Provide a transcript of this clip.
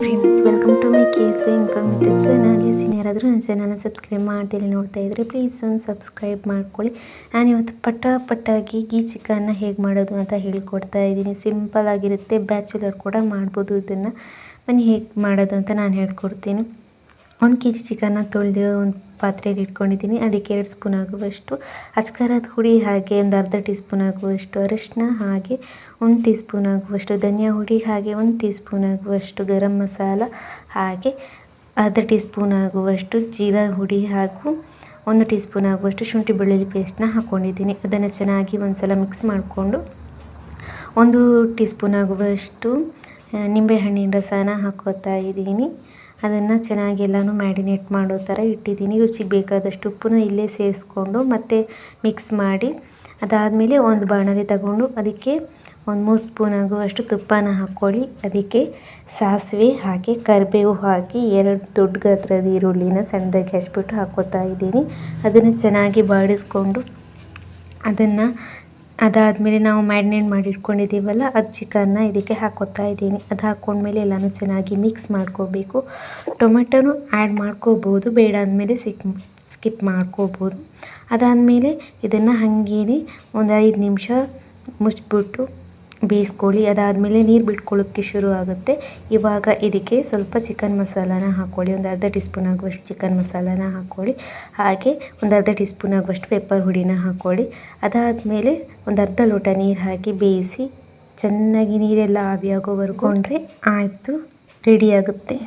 Friends, welcome to my case income YouTube channel. ಯಾರಾದರೂ ನನ್ನ ಚಾನಲ್ನ ಸಬ್ಸ್ಕ್ರೈಬ್ ಮಾಡ್ತೀರಿ ನೋಡ್ತಾ ಇದ್ದರೆ ಪ್ಲೀಸ್ ಒಂದು ಸಬ್ಸ್ಕ್ರೈಬ್ ಮಾಡ್ಕೊಳ್ಳಿ. ನಾನಿವತ್ತು ಪಟಾಗಿ ಗೀ ಚಿಕನ್ನ ಹೇಗೆ ಮಾಡೋದು ಅಂತ ಹೇಳ್ಕೊಡ್ತಾ ಇದ್ದೀನಿ. ಸಿಂಪಲ್ ಆಗಿರುತ್ತೆ, ಬ್ಯಾಚುಲರ್ ಕೂಡ ಮಾಡ್ಬೋದು. ಇದನ್ನು ಬನ್ನಿ ಹೇಗೆ ಮಾಡೋದು ಅಂತ ನಾನು ಹೇಳ್ಕೊಡ್ತೀನಿ. 1 kg ಚಿಕನ್ನ ತೊಳೆದು ಒಂದು ಪಾತ್ರೆಯಲ್ಲಿ ಇಟ್ಕೊಂಡಿದ್ದೀನಿ. ಅದಕ್ಕೆ 2 ಸ್ಪೂನ್ ಆಗುವಷ್ಟು ಅಚ್ಕಾರದ ಹುಡಿ, ಹಾಗೆ ಒಂದು ಅರ್ಧ ಟೀ ಸ್ಪೂನ್ ಆಗುವಷ್ಟು ಅರಿಶಿನ, ಹಾಗೆ 1 ಟೀ ಸ್ಪೂನ್ ಆಗುವಷ್ಟು ಧನಿಯಾ ಹುಡಿ, ಹಾಗೆ 1 ಟೀ ಸ್ಪೂನ್ ಆಗುವಷ್ಟು ಗರಂ ಮಸಾಲ, ಹಾಗೆ ಅರ್ಧ ಟೀ ಸ್ಪೂನ್ ಆಗುವಷ್ಟು ಜೀರಾ ಹುಡಿ, ಹಾಗೂ 1 ಟೀ ಸ್ಪೂನ್ ಆಗುವಷ್ಟು ಶುಂಠಿ ಬೆಳ್ಳುಳ್ಳಿ ಪೇಸ್ಟ್ನ ಹಾಕ್ಕೊಂಡಿದ್ದೀನಿ. ಅದನ್ನು ಚೆನ್ನಾಗಿ ಒಂದು ಸಲ ಮಿಕ್ಸ್ ಮಾಡಿಕೊಂಡು 1 ಟೀ ಸ್ಪೂನ್ ಆಗುವಷ್ಟು ನಿಂಬೆಹಣ್ಣಿನ ರಸನ ಹಾಕ್ಕೋತಾ ಇದ್ದೀನಿ. ಅದನ್ನು ಚೆನ್ನಾಗಿ ಎಲ್ಲನೂ ಮ್ಯಾರಿನೇಟ್ ಮಾಡೋ ಥರ ಇಟ್ಟಿದ್ದೀನಿ. ರುಚಿಗೆ ಬೇಕಾದಷ್ಟು ಉಪ್ಪನ್ನ ಇಲ್ಲೇ ಸೇರಿಸ್ಕೊಂಡು ಮತ್ತೆ ಮಿಕ್ಸ್ ಮಾಡಿ, ಅದಾದಮೇಲೆ ಒಂದು ಬಾಣಲೆ ತಗೊಂಡು ಅದಕ್ಕೆ 3 ಸ್ಪೂನ್ ಆಗುವಷ್ಟು ತುಪ್ಪನ ಹಾಕ್ಕೊಳ್ಳಿ. ಅದಕ್ಕೆ ಸಾಸಿವೆ ಹಾಗೆ ಕರಿಬೇವು ಹಾಕಿ 2 ದೊಡ್ಡ ಗಾತ್ರದ ಈರುಳ್ಳಿನ ಸಣ್ಣದಾಗಿ ಹಚ್ಬಿಟ್ಟು ಹಾಕ್ಕೋತಾ ಇದ್ದೀನಿ. ಅದನ್ನು ಚೆನ್ನಾಗಿ ಬಾಡಿಸ್ಕೊಂಡು ಅದಾದಮೇಲೆ ನಾವು ಮ್ಯಾರಿನೇಟ್ ಮಾಡಿ ಇಟ್ಕೊಂಡಿದ್ದೀವಲ್ಲ, ಅದು ಚಿಕನ್ನ ಇದಕ್ಕೆ ಹಾಕ್ಕೋತಾ ಇದ್ದೀನಿ. ಅದು ಹಾಕ್ಕೊಂಡ್ಮೇಲೆ ಎಲ್ಲನೂ ಚೆನ್ನಾಗಿ ಮಿಕ್ಸ್ ಮಾಡ್ಕೋಬೇಕು. ಟೊಮೆಟೊನೂ ಆ್ಯಡ್ ಮಾಡ್ಕೋಬೋದು, ಬೇಡ ಅಂದಮೇಲೆ ಸ್ಕಿಪ್ ಮಾಡ್ಕೋಬೋದು. ಅದಾದಮೇಲೆ ಇದನ್ನು ಹಾಗೇನೆ ಒಂದು 5 ನಿಮಿಷ ಮುಚ್ಚಿಬಿಟ್ಟು ಬೇಯಿಸ್ಕೊಳ್ಳಿ. ಅದಾದಮೇಲೆ ನೀರು ಬಿಟ್ಕೊಳ್ಳೋಕ್ಕೆ ಶುರು ಆಗುತ್ತೆ. ಇವಾಗ ಇದಕ್ಕೆ ಸ್ವಲ್ಪ ಚಿಕನ್ ಮಸಾಲಾನ ಹಾಕ್ಕೊಳ್ಳಿ. ಒಂದು ಅರ್ಧ ಟೀ ಸ್ಪೂನ್ ಆಗುವಷ್ಟು ಚಿಕನ್ ಮಸಾಲಾನ ಹಾಕ್ಕೊಳ್ಳಿ. ಹಾಗೆ ಒಂದು ಅರ್ಧ ಟೀ ಸ್ಪೂನ್ ಆಗುವಷ್ಟು ಪೆಪ್ಪರ್ ಹುಡಿನ ಹಾಕ್ಕೊಳ್ಳಿ. ಅದಾದಮೇಲೆ ಒಂದು ಅರ್ಧ ಲೋಟ ನೀರು ಹಾಕಿ ಬೇಯಿಸಿ ಚೆನ್ನಾಗಿ ನೀರೆಲ್ಲ ಆವಿಯಾಗೋವರೆಗೂ ಆಯಿತು, ರೆಡಿ ಆಗುತ್ತೆ.